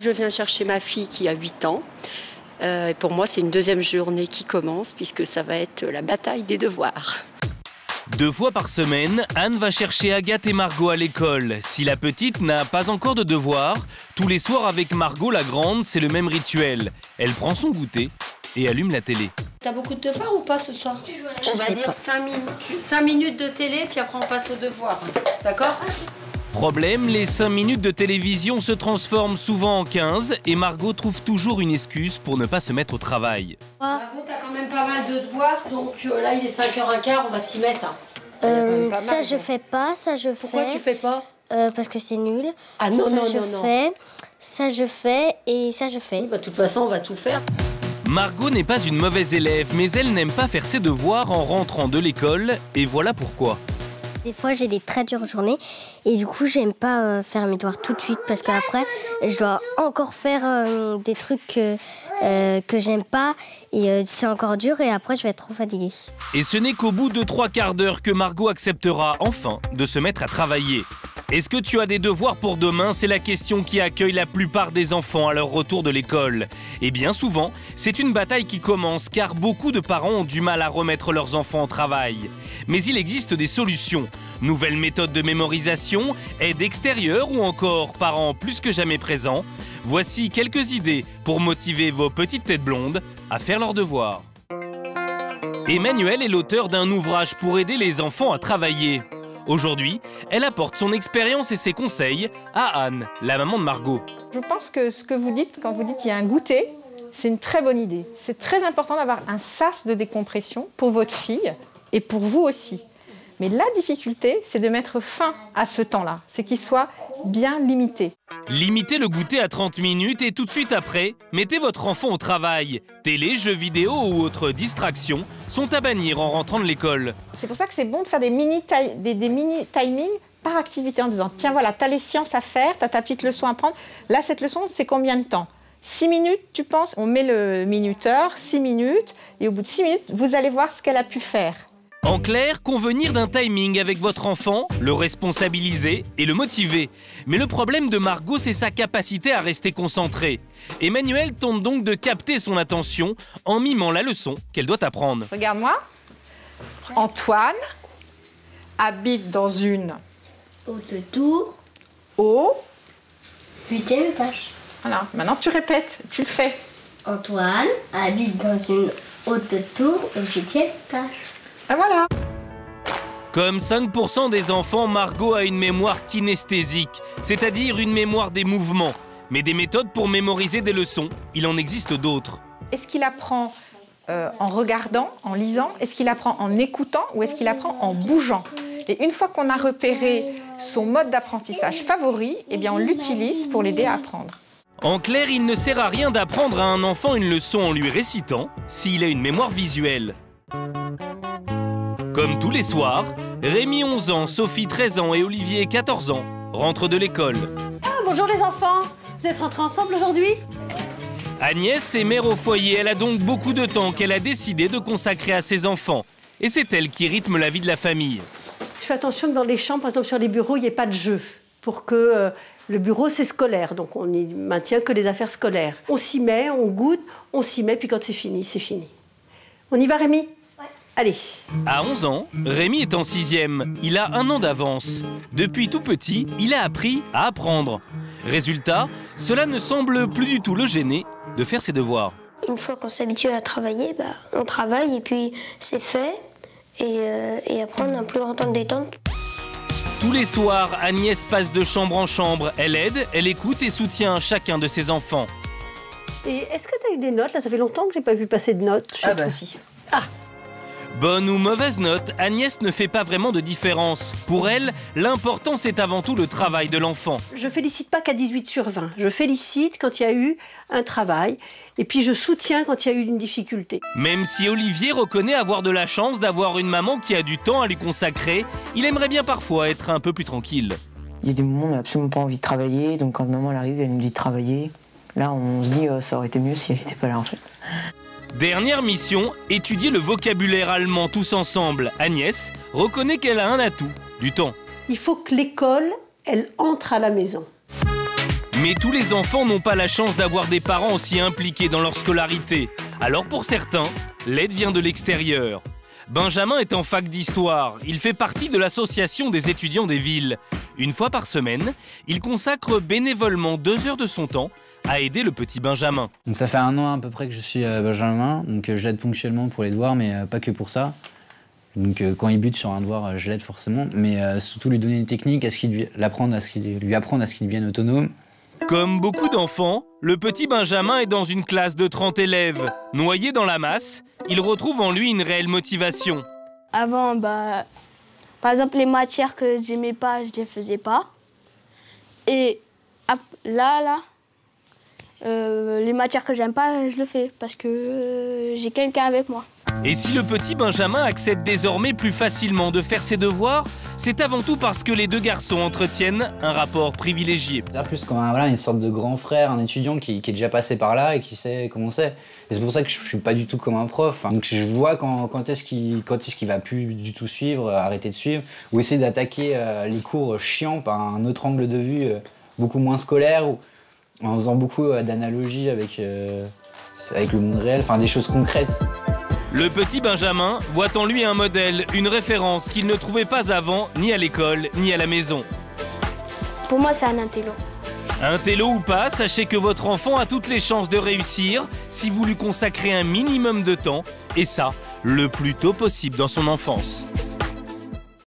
Je viens chercher ma fille qui a 8 ans. Et pour moi, c'est une deuxième journée qui commence puisque ça va être la bataille des devoirs. 2 fois par semaine, Anne va chercher Agathe et Margot à l'école. Si la petite n'a pas encore de devoirs, tous les soirs avec Margot la grande, c'est le même rituel. Elle prend son goûter et allume la télé. T'as beaucoup de devoirs ou pas ce soir? On va dire 5 minutes de télé, puis après on passe aux devoirs. D'accord? Problème, les 5 minutes de télévision se transforment souvent en 15 et Margot trouve toujours une excuse pour ne pas se mettre au travail. Margot, t'as quand même pas mal de devoirs, donc là il est 5h15, on va s'y mettre. Ça je fais pas, ça je fais. Pourquoi tu fais pas? Parce que c'est nul. Ah non, ça non, je non, fais, ça je fais et ça je fais. Oui, bah, de toute façon, on va tout faire. Margot n'est pas une mauvaise élève, mais elle n'aime pas faire ses devoirs en rentrant de l'école, et voilà pourquoi. Des fois, j'ai des très dures journées et du coup, j'aime pas faire mes devoirs tout de suite parce qu'après, je dois encore faire des trucs que j'aime pas et c'est encore dur et après, je vais être trop fatiguée. Et ce n'est qu'au bout de 3/4 d'heure que Margot acceptera enfin de se mettre à travailler. Est-ce que tu as des devoirs pour demain? C'est la question qui accueille la plupart des enfants à leur retour de l'école. Et bien souvent, c'est une bataille qui commence car beaucoup de parents ont du mal à remettre leurs enfants au travail. Mais il existe des solutions. Nouvelles méthodes de mémorisation, aide extérieure ou encore parents plus que jamais présents. Voici quelques idées pour motiver vos petites têtes blondes à faire leurs devoirs. Emmanuelle est l'auteur d'un ouvrage pour aider les enfants à travailler. Aujourd'hui, elle apporte son expérience et ses conseils à Anne, la maman de Margot. Je pense que ce que vous dites, quand vous dites qu'il y a un goûter, c'est une très bonne idée. C'est très important d'avoir un sas de décompression pour votre fille et pour vous aussi. Mais la difficulté, c'est de mettre fin à ce temps-là, c'est qu'il soit bien limité. Limitez le goûter à 30 minutes et tout de suite après, mettez votre enfant au travail. Télé, jeux vidéo ou autres distractions sont à bannir en rentrant de l'école. C'est pour ça que c'est bon de faire des mini-timings par activité en disant « Tiens, voilà, tu as les sciences à faire, tu as ta petite leçon à prendre. Là, cette leçon, c'est combien de temps ? 6 minutes, tu penses ?» On met le minuteur, 6 minutes, et au bout de 6 minutes, vous allez voir ce qu'elle a pu faire. En clair, convenir d'un timing avec votre enfant, le responsabiliser et le motiver. Mais le problème de Margot, c'est sa capacité à rester concentrée. Emmanuelle tente donc de capter son attention en mimant la leçon qu'elle doit apprendre. Regarde-moi. Antoine habite dans une Haute tour. au... 8e étage. Voilà, maintenant tu répètes, tu le fais. Antoine habite dans une haute tour au 8e étage. Et voilà. Comme 5% des enfants, Margot a une mémoire kinesthésique, c'est-à-dire une mémoire des mouvements. Mais des méthodes pour mémoriser des leçons, il en existe d'autres. Est-ce qu'il apprend en regardant, en lisant? Est-ce qu'il apprend en écoutant ou est-ce qu'il apprend en bougeant? Et une fois qu'on a repéré son mode d'apprentissage favori, eh bien on l'utilise pour l'aider à apprendre. En clair, il ne sert à rien d'apprendre à un enfant une leçon en lui récitant s'il a une mémoire visuelle. Comme tous les soirs, Rémi 11 ans, Sophie 13 ans et Olivier 14 ans rentrent de l'école. Ah, bonjour les enfants, vous êtes rentrés ensemble aujourd'hui? Agnès est mère au foyer, elle a donc beaucoup de temps qu'elle a décidé de consacrer à ses enfants. Et c'est elle qui rythme la vie de la famille. Je fais attention que dans les chambres, par exemple sur les bureaux, il n'y ait pas de jeu. Pour que le bureau, c'est scolaire, donc on n'y maintient que les affaires scolaires. On s'y met, on goûte, on s'y met, puis quand c'est fini, c'est fini. On y va Rémi? Allez. À 11 ans, Rémi est en 6e. Il a 1 an d'avance. Depuis tout petit, il a appris à apprendre. Résultat, cela ne semble plus du tout le gêner de faire ses devoirs. Une fois qu'on s'habitue à travailler, on travaille et puis c'est fait. Et après, on n'a plus le temps de détente. Tous les soirs, Agnès passe de chambre en chambre. Elle aide, elle écoute et soutient chacun de ses enfants. Et est-ce que tu as eu des notes? Là, ça fait longtemps que j'ai pas vu passer de notes. Ah bah si. Ah. Bonne ou mauvaise note, Agnès ne fait pas vraiment de différence. Pour elle, l'important c'est avant tout le travail de l'enfant. Je félicite pas qu'à 18 sur 20. Je félicite quand il y a eu un travail. Et puis je soutiens quand il y a eu une difficulté. Même si Olivier reconnaît avoir de la chance d'avoir une maman qui a du temps à lui consacrer, il aimerait bien parfois être un peu plus tranquille. Il y a des moments où on n'a absolument pas envie de travailler, donc quand maman elle arrive, elle nous dit de travailler. Là, on se dit ça aurait été mieux si elle n'était pas là en fait. Dernière mission, étudier le vocabulaire allemand tous ensemble. Agnès reconnaît qu'elle a un atout, du temps. Il faut que l'école, elle entre à la maison. Mais tous les enfants n'ont pas la chance d'avoir des parents aussi impliqués dans leur scolarité. Alors pour certains, l'aide vient de l'extérieur. Benjamin est en fac d'histoire. Il fait partie de l'association des étudiants des villes. Une fois par semaine, il consacre bénévolement 2 heures de son temps à aider le petit Benjamin. Donc ça fait 1 an à peu près que je suis Benjamin, donc je l'aide ponctuellement pour les devoirs, mais pas que pour ça. Donc quand il bute sur un devoir, je l'aide forcément, mais surtout lui donner une technique, lui apprendre à ce qu'il devienne autonome. Comme beaucoup d'enfants, le petit Benjamin est dans une classe de 30 élèves. Noyé dans la masse, il retrouve en lui une réelle motivation. Avant, par exemple, les matières que j'aimais pas, je les faisais pas. Et les matières que j'aime pas, je le fais parce que j'ai quelqu'un avec moi. Et si le petit Benjamin accepte désormais plus facilement de faire ses devoirs, c'est avant tout parce que les 2 garçons entretiennent un rapport privilégié. Plus comme une sorte de grand frère, un étudiant qui est déjà passé par là et qui sait comment c'est. Et c'est pour ça que je suis pas du tout comme un prof. Donc je vois quand est-ce qu'il va plus du tout suivre, arrêter de suivre, ou essayer d'attaquer les cours chiants par un autre angle de vue beaucoup moins scolaire, ou en faisant beaucoup d'analogies avec le monde réel, enfin des choses concrètes. Le petit Benjamin voit en lui un modèle, une référence qu'il ne trouvait pas avant, ni à l'école, ni à la maison. Pour moi, c'est un intello. Intello ou pas, sachez que votre enfant a toutes les chances de réussir si vous lui consacrez un minimum de temps, et ça, le plus tôt possible dans son enfance.